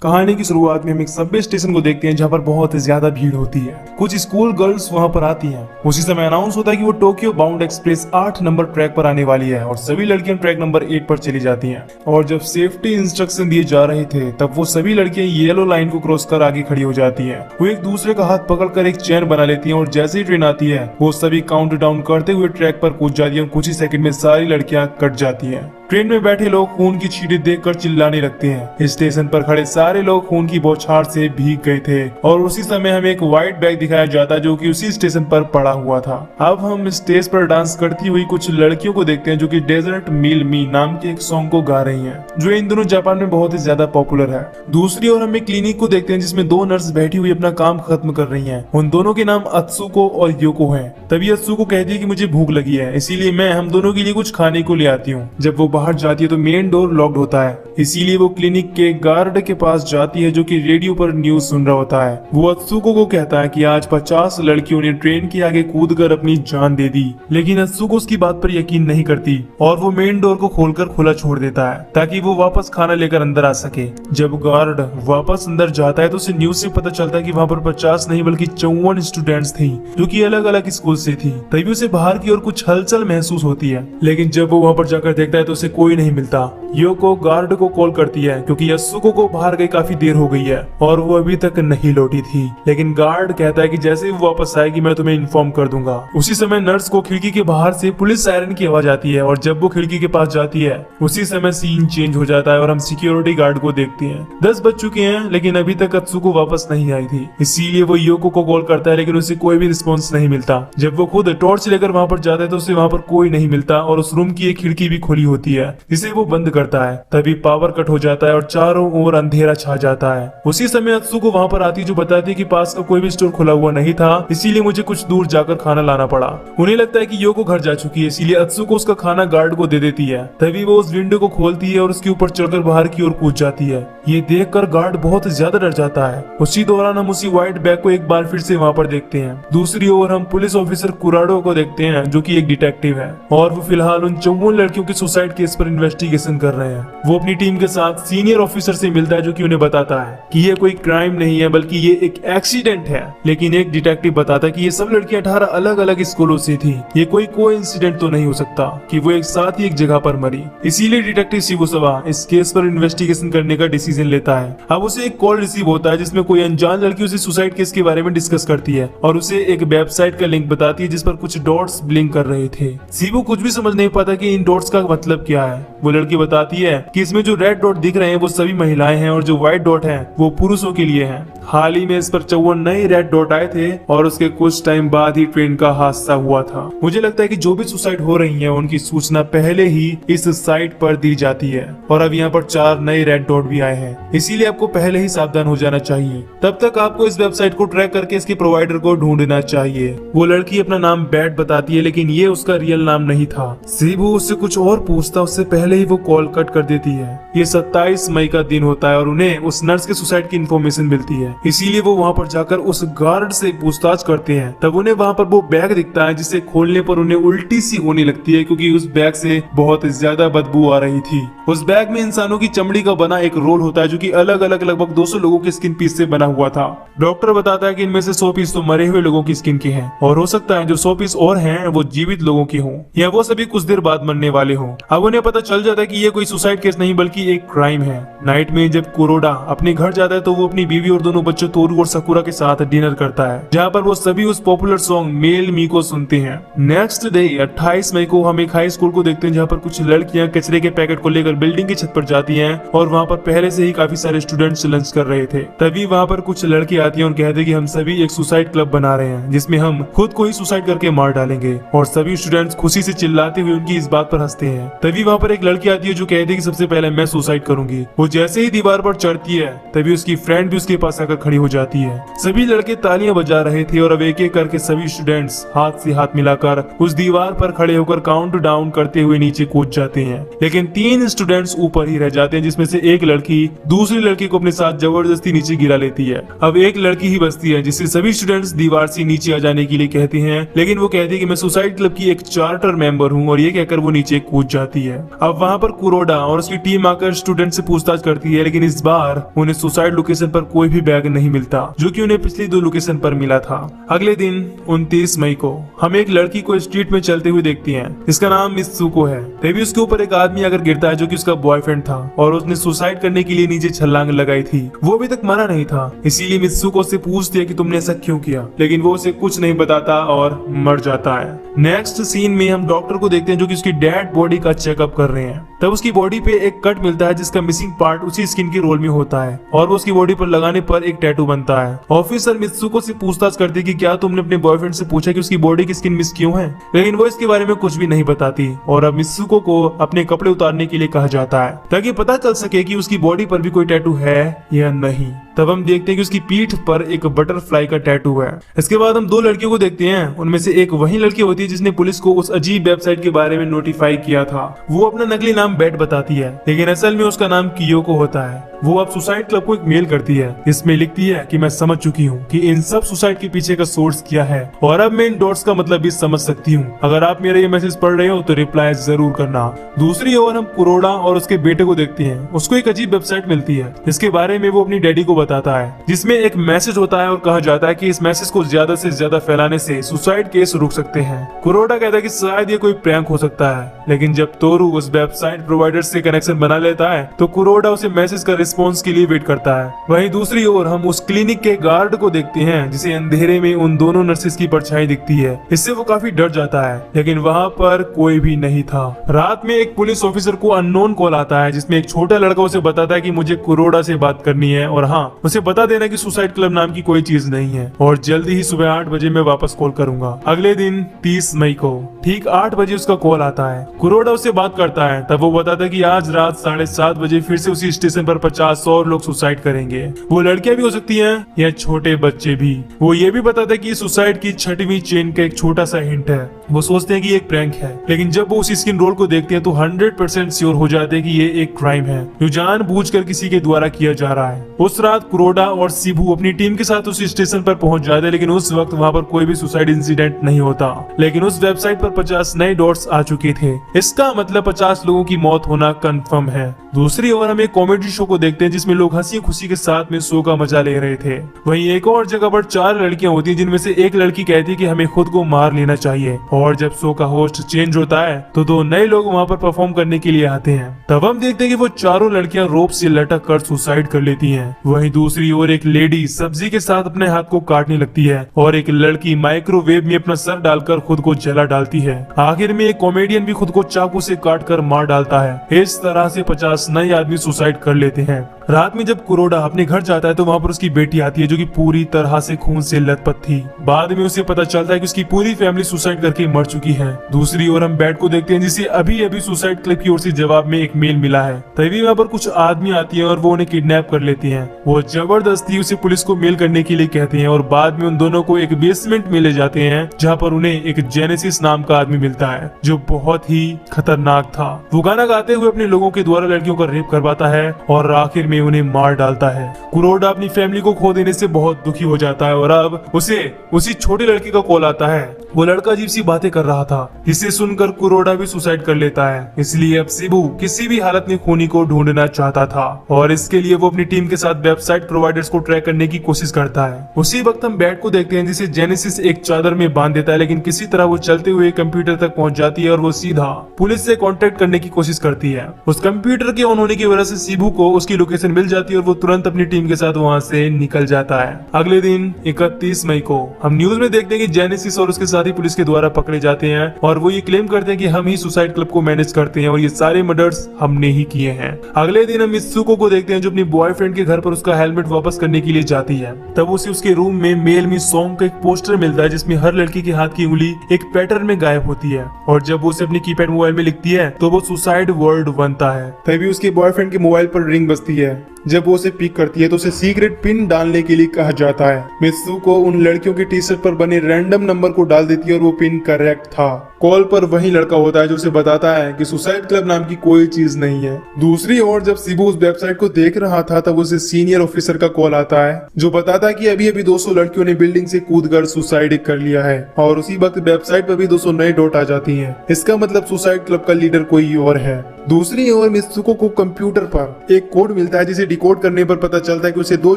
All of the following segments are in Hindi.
कहानी की शुरुआत में हम एक सबवे स्टेशन को देखते हैं जहाँ पर बहुत ज्यादा भीड़ होती है। कुछ स्कूल गर्ल्स वहाँ पर आती हैं। उसी समय अनाउंस होता है कि वो Tokyo bound express 8 number track पर आने वाली है और सभी लड़कियां ट्रैक नंबर 8 पर चली जाती हैं। और जब सेफ्टी इंस्ट्रक्शन दिए जा रहे थे तब वो सभी लड़कियां येलो लाइन को क्रॉस कर आगे खड़ी हो जाती है। वो एक दूसरे का हाथ पकड़कर एक चेन बना लेती है और जैसे ही ट्रेन आती है वो सभी काउंट डाउन करते हुए ट्रैक पर कूद जाती है और कुछ ही सेकंड में सारी लड़कियां कट जाती है। ट्रेन में बैठे लोग खून की छींटे देखकर चिल्लाने लगते हैं। स्टेशन पर खड़े सारे लोग खून की बौछार से भीग गए थे और उसी समय हमें एक व्हाइट बैग दिखाया जाता जो कि उसी स्टेशन पर पड़ा हुआ था। अब हम स्टेज पर डांस करती हुई कुछ लड़कियों को देखते हैं जो कि डेजर्ट मील मी नाम के एक सॉन्ग को गा रही हैं, जो इन दोनों जापान में बहुत ही ज्यादा पॉपुलर है। दूसरी ओर हम एक क्लिनिक को देखते हैं जिसमें 2 नर्स बैठी हुई अपना काम खत्म कर रही हैं। उन दोनों के नाम अत्सुको और योको हैं। तभी अत्सुको कहती है कि मुझे भूख लगी है, इसीलिए मैं हम दोनों के लिए कुछ खाने को ले आती हूँ। जब वो बाहर जाती है तो मेन डोर लॉक्ड होता है, इसीलिए वो क्लिनिक के गार्ड के पास जाती है जो कि रेडियो पर न्यूज सुन रहा होता है। वो अत्सुको को कहता है कि आज 50 लड़कियों ने ट्रेन के आगे कूदकर अपनी जान दे दी, लेकिन अत्सुको उसकी बात पर यकीन नहीं करती और वो मेन डोर को खोलकर खुला छोड़ देता है ताकि वो वापस खाना लेकर अंदर आ सके। जब गार्ड वापस अंदर जाता है तो उसे न्यूज से पता चलता है कि वहाँ पर 50 नहीं बल्कि 54 स्टूडेंट्स थी जो कि अलग अलग स्कूल से थी। तभी उसे बाहर की ओर कुछ हलचल महसूस होती है, लेकिन जब वो वहाँ पर जाकर देखता है तो उसे कोई नहीं मिलता। योको गार्ड को कॉल करती है क्योंकि अत्सुको को बाहर गई काफी देर हो गई है और वो अभी तक नहीं लौटी थी, लेकिन गार्ड कहता है कि जैसे ही वो वापस आएगी मैं तुम्हें इन्फॉर्म कर दूंगा। उसी समय नर्स को खिड़की के बाहर से पुलिस सायरन की आवाज आती है और जब वो खिड़की के पास जाती है उसी समय सीन चेंज हो जाता है और हम सिक्योरिटी गार्ड को देखते हैं। 10 बज चुके हैं लेकिन अभी तक अत्सुको वापस नहीं आई थी, इसीलिए वो योको को कॉल करता है लेकिन उसे कोई भी रिस्पॉन्स नहीं मिलता। जब वो खुद टॉर्च लेकर वहाँ पर जाता है तो उसे वहाँ पर कोई नहीं मिलता और उस रूम की एक खिड़की भी खुली होती है जिसे वो बंद करता है। तभी पावर कट हो जाता है और चारों ओर अंधेरा छा जाता है। उसी समय अत्सुको वहाँ पर आती है जो बताती है कि पास का कोई भी स्टोर खुला हुआ नहीं था, इसीलिए मुझे कुछ दूर जाकर खाना लाना पड़ा। उन्हें लगता है कि योको घर जा चुकी है, इसीलिए अत्सुको उसका खाना गार्ड को दे देती है। तभी वो उस विंडो को खोलती है और उसके ऊपर चढ़कर बाहर की ओर कूद जाती है। ये देखकर गार्ड बहुत ज्यादा डर जाता है। उसी दौरान हम उसी व्हाइट बैग को एक बार फिर से वहाँ पर देखते हैं। दूसरी ओर हम पुलिस ऑफिसर कुराडो को देखते हैं जो कि एक डिटेक्टिव है और वो फिलहाल उन 54 लड़कियों के सुसाइड केस पर इन्वेस्टिगेशन कर रहे हैं। वो अपनी टीम के साथ सीनियर ऑफिसर से मिलता है जो कि उन्हें बताता है कि ये कोई क्राइम नहीं है बल्कि ये एक एक्सीडेंट है, लेकिन एक डिटेक्टिव बताता है कि ये सब लड़कियां 18 अलग अलग स्कूलों से थी। ये कोई कोइंसिडेंट तो नहीं हो सकता कि वो एक साथ ही एक जगह पर मरी। इसीलिए डिटेक्टिव शिबुसावा इस केस पर इन्वेस्टिगेशन करने का डिसीजन लेता है। अब उसे एक कॉल रिसीव होता है जिसमें कोई अनजान लड़की उसे सुसाइड केस के बारे में डिस्कस करती है और उसे एक वेबसाइट का लिंक बताती है जिस पर कुछ डॉट्स ब्लिंक कर रहे थे। शिबु कुछ भी समझ नहीं पाता कि इन डॉट्स का मतलब क्या है। वो लड़की बताती है कि इसमें जो रेड डॉट दिख रहे हैं वो सभी महिलाएं हैं और जो व्हाइट डॉट है वो पुरुषों के लिए है। हाल ही में इस पर 54 नए रेड डॉट आए थे और उसके कुछ टाइम बाद ही ट्रेन का हादसा हुआ था। मुझे लगता है कि जो भी सुसाइड हो रही है उनकी सूचना पहले ही इस साइट पर दी जाती है और अब यहाँ पर 4 नए रेड डॉट भी आए हैं, इसीलिए आपको पहले ही सावधान हो जाना चाहिए। तब तक आपको इस वेबसाइट को ट्रैक करके इसके प्रोवाइडर को ढूंढना चाहिए। वो लड़की अपना नाम बैट बताती है लेकिन ये उसका रियल नाम नहीं था। शिबु उससे कुछ और पूछता उससे पहले ही वो कॉल कट कर देती है। ये 27 मई का दिन होता है और उन्हें उस नर्स के सुसाइड की इन्फॉर्मेशन मिलती है, इसीलिए वो वहाँ पर जाकर उस गार्ड से पूछताछ करते हैं। तब उन्हें वहाँ पर वो बैग दिखता है जिसे खोलने पर उन्हें उल्टी सी होने लगती है क्योंकि उस बैग से बहुत ज्यादा बदबू आ रही थी। उस बैग में इंसानों की चमड़ी का बना एक रोल होता है जो कि अलग अलग लगभग 200 लोगों के स्किन पीस से बना हुआ था। डॉक्टर बताता है कि इनमें से 100 पीस तो मरे हुए लोगों की स्किन के हैं और हो सकता है जो 100 पीस और हैं वो जीवित लोगों के हों या वो सभी कुछ देर बाद मरने वाले हों। अब उन्हें पता चल जाता है कि ये कोई सुसाइड केस नहीं बल्कि एक क्राइम है। नाइट में जब कुरोडा अपने घर जाता है तो वो अपनी बीवी और दोनों बच्चों तोरू और सकुरा के साथ डिनर करता है, जहाँ पर वो सभी उस पॉपुलर सॉन्ग मेल मी को सुनते हैं। नेक्स्ट डे 28 मई को हम एक हाई स्कूल को देखते हैं जहाँ पर कुछ लड़कियां कचरे के पैकेट को लेकर बिल्डिंग की छत पर जाती हैं और वहाँ पर पहले से ही काफी सारे स्टूडेंट्स लंच कर रहे थे। तभी वहाँ पर कुछ लड़की आती है और कहते हैं कि हम सभी एक सुसाइड क्लब बना रहे हैं जिसमें हम खुद को ही सुसाइड करके मार डालेंगे और सभी स्टूडेंट्स खुशी से चिल्लाते हुए उनकी इस बात पर हंसते हैं। तभी वहाँ पर एक लड़की आती है जो कहती है कि सबसे पहले मैं सुसाइड करूंगी। वो जैसे ही दीवार पर चढ़ती है तभी उसकी फ्रेंड भी उसके पास आकर खड़ी हो जाती है। सभी लड़के तालियां बजा रहे थे और अब एक एक करके सभी स्टूडेंट्स हाथ से हाथ मिलाकर उस दीवार पर खड़े होकर काउंट डाउन करते हुए नीचे कूद जाते हैं, लेकिन 3 स्टूडेंट्स ऊपर ही रह जाते हैं जिसमें से एक लड़की दूसरी लड़की को अपने साथ जबरदस्ती नीचे गिरा लेती है। अब एक लड़की ही बचती है जिससे सभी स्टूडेंट्स दीवार से नीचे आ जाने के लिए कहते हैं, लेकिन वो कहती है कि मैं सुसाइड क्लब की एक चार्टर मेंबर हूँ और ये कहकर वो नीचे कूद जाती है। अब वहाँ पर कुरोडा और उसकी टीम आकर स्टूडेंट से पूछताछ करती है, लेकिन इस बार उन्हें सुसाइड लोकेशन पर कोई भी बैग नहीं मिलता जो कि उन्हें पिछली 2 लोकेशन पर मिला था। अगले दिन 29 मई को हम एक लड़की को स्ट्रीट में चलते हुए देखती हैं। इसका नाम मित्सुको है। तभी उसके ऊपर एक आदमी आकर गिरता है जो कि उसका बॉयफ्रेंड था और उसने सुसाइड करने के लिए नीचे छलांग लगाई थी। वो अभी तक मरा नहीं था, इसीलिए मित्सुको से पूछती है कि तुमने ऐसा क्यों किया, लेकिन वो उसे कुछ नहीं बताता और मर जाता है। नेक्स्ट सीन में हम डॉक्टर को देखते हैं जो कि उसकी डेड बॉडी का चेकअप कर रहे हैं। तब उसकी बॉडी पे एक कट मिलता है जिसका मिसिंग पार्ट उसी स्किन के रोल में होता है और उसकी बॉडी पर लगाने पर एक टैटू बनता है। ऑफिसर मित्सुको से पूछताछ करती है कि क्या तुमने अपने बॉयफ्रेंड से पूछा कि उसकी बॉडी की स्किन मिस क्यों है, लेकिन वो इसके बारे में कुछ भी नहीं बताती और अब मित्सुको को अपने कपड़े उतारने के लिए कहा जाता है ताकि पता चल सके कि उसकी बॉडी पर भी कोई टैटू है या नहीं। तब हम देखते हैं कि उसकी पीठ पर एक बटरफ्लाई का टैटू है। इसके बाद हम 2 लड़कियों को देखते हैं। उनमें से एक वही लड़की होती है जिसने पुलिस को उस अजीब वेबसाइट के बारे में नोटिफाई किया था। वो अपना नकली नाम बेट बताती है, लेकिन असल में उसका नाम कियोको होता है। वो अब सुसाइड क्लब को एक मेल करती है। इसमें लिखती है कि मैं समझ चुकी हूँ कि इन सब सुसाइड के पीछे का सोर्स क्या है और अब मैं इन डॉट्स का मतलब भी समझ सकती हूँ। अगर आप मेरा ये मैसेज पढ़ रहे हो तो रिप्लाई जरूर करना। दूसरी ओर हम कुरोडा और उसके बेटे को देखते हैं। उसको एक अजीब वेबसाइट मिलती है जिसके बारे में वो अपनी डैडी को बताता है, जिसमें एक मैसेज होता है और कहा जाता है कि इस मैसेज को ज्यादा से ज्यादा फैलाने से सुसाइड केस रुक सकते हैं। कुरोडा कहता है कि शायद ये कोई प्रैंक हो सकता है, लेकिन जब तोरू उस वेबसाइट प्रोवाइडर से कनेक्शन बना लेता है तो कुरोडा उसे मैसेज का रिस्पॉन्स के लिए वेट करता है। वहीं दूसरी ओर हम उस क्लिनिक के गार्ड को देखते हैं जिसे अंधेरे में उन दोनों नर्सेस की परछाई दिखती है। इससे वो काफी डर जाता है, लेकिन वहाँ पर कोई भी नहीं था। रात में एक पुलिस ऑफिसर को अननोन कॉल आता है जिसमें एक छोटा लड़का उसे बताता है कि मुझे कुरोडा से बात करनी है और हाँ, उसे बता देना कि सुसाइड क्लब नाम की कोई चीज नहीं है और जल्दी ही सुबह 8 बजे मैं वापस कॉल करूंगा। अगले दिन 30 मई को ठीक 8 बजे उसका कॉल आता है। कुरोडा उससे बात करता है। तब वो बताता है कि आज रात 7:30 बजे फिर से उसी स्टेशन पर 50 और लोग सुसाइड करेंगे। वो लड़कियां भी हो सकती हैं या छोटे बच्चे भी। वो ये भी बताता है कि सुसाइड की 6वीं चेन का एक छोटा सा हिंट है। वो सोचते हैं कि ये एक प्रैंक है, लेकिन जब वो उस स्किन रोल को देखते हैं तो 100% श्योर हो जाते हैं कि ये एक क्राइम है जो जानबूझकर किसी के द्वारा किया जा रहा है। उस रात कुरोडा और शिबू अपनी टीम के साथ उस स्टेशन पर पहुंच जाते हैं, लेकिन उस वक्त वहां पर कोई भी सुसाइड इंसिडेंट नहीं होता। लेकिन उस वेबसाइट पर 50 नए डॉट्स आ चुके थे। इसका मतलब 50 लोगों की मौत होना कंफर्म है। दूसरी ओर हम एक कॉमेडी शो को देखते हैं जिसमें लोग हंसी खुशी के साथ में शो का मजा ले रहे थे। वहीं एक और जगह पर 4 लड़कियां होती हैं जिनमें से एक लड़की कहती है कि हमें खुद को मार लेना चाहिए और जब शो का होस्ट चेंज होता है तो 2 नए लोग वहां पर परफॉर्म करने के लिए आते हैं। तब हम देखते हैं कि वो चारों लड़कियां रोप से लटक कर सुसाइड कर लेती हैं। वहीं दूसरी ओर एक लेडी सब्जी के साथ अपने हाथ को काटने लगती है और एक लड़की माइक्रोवेव में अपना सर डालकर खुद को जला डालती है। आखिर में एक कॉमेडियन भी खुद को चाकू से काटकर मार डालता है। इस तरह से 50 नए आदमी सुसाइड कर लेते हैं। रात में जब कुरोडा अपने घर जाता है तो वहाँ पर उसकी बेटी आती है जो कि पूरी तरह से खून से लथपथ थी। बाद में उसे पता चलता है कि उसकी पूरी फैमिली सुसाइड करके मर चुकी है। दूसरी ओर हम बैट को देखते हैं जिसे अभी अभी सुसाइड क्लब की ओर से जवाब में एक मेल मिला है। तभी वहाँ पर कुछ आदमी आती है और वो उन्हें किडनैप कर लेती हैं। वो जबरदस्ती उसे पुलिस को मेल करने के लिए कहते हैं और बाद में उन दोनों को एक बेसमेंट में ले जाते हैं जहाँ पर उन्हें एक जेनेसिस नाम का आदमी मिलता है जो बहुत ही खतरनाक था। वो गाना गाते हुए अपने लोगों के द्वारा लड़कियों का रेप करवाता है और आखिर में उन्हें मार डालता है। कुरोडा अपनी फैमिली को खो देने से बहुत दुखी हो जाता है और अब उसे उसी छोटे लड़के का कॉल आता है। वो लड़का अजीब सी बातें कर रहा था, जिसे सुनकर कुरोडा भी सुसाइड कर लेता है। इसलिए अब शिबू किसी भी हालत में खूनी को ढूंढना चाहता था और इसके लिए वो अपनी टीम के साथ वेबसाइट प्रोवाइडर्स को ट्रैक करने की कोशिश करता है। उसी वक्त हम बैट को देखते हैं जिसे जेनेसिस एक चादर में बांध देता है, लेकिन किसी तरह वो चलते हुए कंप्यूटर तक पहुंच जाती है और वो सीधा पुलिस से कांटेक्ट करने की कोशिश करती है। उस कंप्यूटर के ऑन होने की वजह से शिबू को उसकी लोकेशन मिल जाती है और वो तुरंत अपनी टीम के साथ वहाँ से निकल जाता है। अगले दिन 31 मई को हम न्यूज में देखते हैं कि जेनेसिस और उसके साथी पुलिस के द्वारा पकड़े जाते हैं और वो ये क्लेम करते हैं कि हम ही सुसाइड क्लब को मैनेज करते हैं और ये सारे मर्डर्स हमने ही किए हैं। अगले दिन हम मित्सुको को देखते हैं जो अपनी बॉयफ्रेंड के घर पर उसका हेलमेट वापस करने के लिए जाती है। तब उसे उसके रूम में मेल मी सॉन्ग का एक पोस्टर मिलता है जिसमें हर लड़की के हाथ की उंगली एक पैटर्न में गायब होती है और जब वो उसे अपनी कीपैड मोबाइल में लिखती है तो वो सुसाइड वर्ड बनता है। तभी उसके बॉयफ्रेंड के मोबाइल पर रिंग बजती है। जब वो उसे पिक करती है तो उसे सीक्रेट पिन डालने के लिए कहा जाता है। मित्सुको उन लड़कियों की टी शर्ट पर बने रैंडम नंबर को डाल देती है और वो पिन करेक्ट था। कॉल पर वही लड़का होता है जो उसे बताता है कि सुसाइड क्लब नाम की कोई चीज नहीं है। दूसरी ओर जब शिबू उस वेबसाइट को देख रहा था तब उसे सीनियर ऑफिसर का कॉल आता है जो बताता है कि अभी अभी 200 लड़कियों ने बिल्डिंग से कूदकर सुसाइड कर लिया है और उसी वक्त वेबसाइट पर भी 200 नए डॉट आ जाती हैं। इसका मतलब सुसाइड क्लब का लीडर कोई और है। दूसरी ओर मित्सुको को कंप्यूटर पर एक कोड मिलता है जिसे डिकोड करने पर पता चलता है कि उसे 2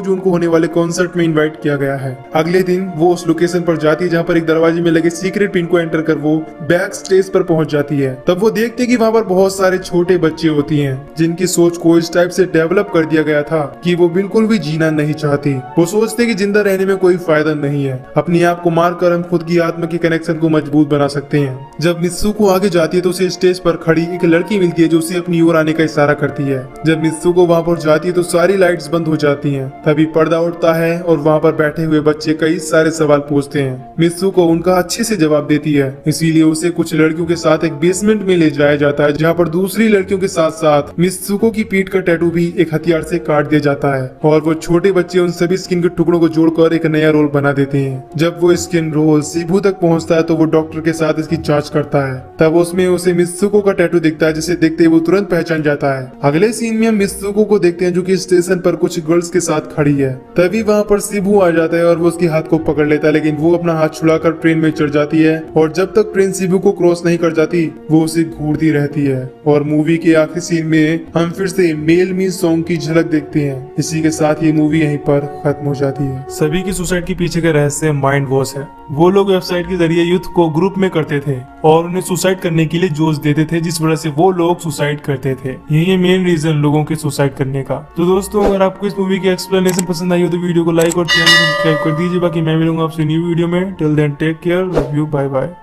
जून को होने वाले कॉन्सर्ट में इनवाइट किया गया है। अगले दिन वो उस लोकेशन पर जाती है जहाँ पर एक दरवाजे में लगे सीक्रेट पिन को एंटर कर वो बैक स्टेज पर पहुंच जाती है। तब वो देखती है कि वहाँ पर बहुत सारे छोटे बच्चे होती हैं जिनकी सोच को इस टाइप से डेवलप कर दिया गया था कि वो बिल्कुल भी जीना नहीं चाहती। वो सोचते कि जिंदा रहने में कोई फायदा नहीं है, अपने आप को मारकर हम खुद की आत्मा के कनेक्शन को मजबूत बना सकते हैं। जब मित्सुको आगे जाती है तो उसे स्टेज पर खड़ी एक लड़की मिलती है जो उसे अपनी ओर आने का इशारा करती है। जब मित्सुको वहाँ पर जाती है तो सारी लाइट्स बंद हो जाती हैं। तभी पर्दा उठता है और वहाँ पर बैठे हुए बच्चे कई सारे सवाल पूछते हैं। मित्सुको उनका अच्छे से जवाब देती है, इसीलिए उसे कुछ लड़कियों के साथ एक बेसमेंट में ले जाया जाता है जहाँ पर दूसरी लड़कियों के साथ साथ मित्सुको की पीठ का टैटू भी एक हथियार से काट दिया जाता है और वो छोटे बच्चे उन सभी स्किन के टुकड़ों को जोड़कर एक नया रोल बना देते हैं। जब वो स्किन रोल शिबू तक पहुंचता है तो वो डॉक्टर के साथ इसकी जांच करता है। तब उसमें उसे मित्सुको का टैटू दिखता है जिसे देखते ही वो तुरंत पहचान जाता है। अगले सीन में हम मित्सुको को देखते हैं जो कि स्टेशन पर कुछ गर्ल्स के साथ खड़ी है। तभी वहाँ पर शिबू आ जाता है और वो उसके हाथ को पकड़ लेता है, लेकिन वो अपना हाथ छुड़ाकर ट्रेन में चढ़ जाती है और जब तक ट्रेन शिबू को क्रॉस नहीं कर जाती वो उसे घूरती रहती है। और मूवी के आखिरी सीन में हम फिर से मेल मी सॉन्ग की झलक देखते हैं। इसी के साथ ये मूवी यहीं पर खत्म हो जाती है। सभी की सुसाइड के पीछे का रहस्य माइंड वॉश है। वो लोग वेबसाइट के जरिए यूथ को ग्रुप में करते थे और उन्हें सुसाइड करने के लिए जोश देते थे, जिस वजह से वो लोग सुसाइड करते थे। यही मेन रीजन लोगों के सुसाइड करने का। तो दोस्तों, अगर आपको इस मूवी की एक्सप्लेनेशन पसंद आई हो तो वीडियो को लाइक और चैनल को सब्सक्राइब कर दीजिए। बाकी मैं मिलूंगा आपसे न्यू वीडियो में। Till then take care, love you, bye bye.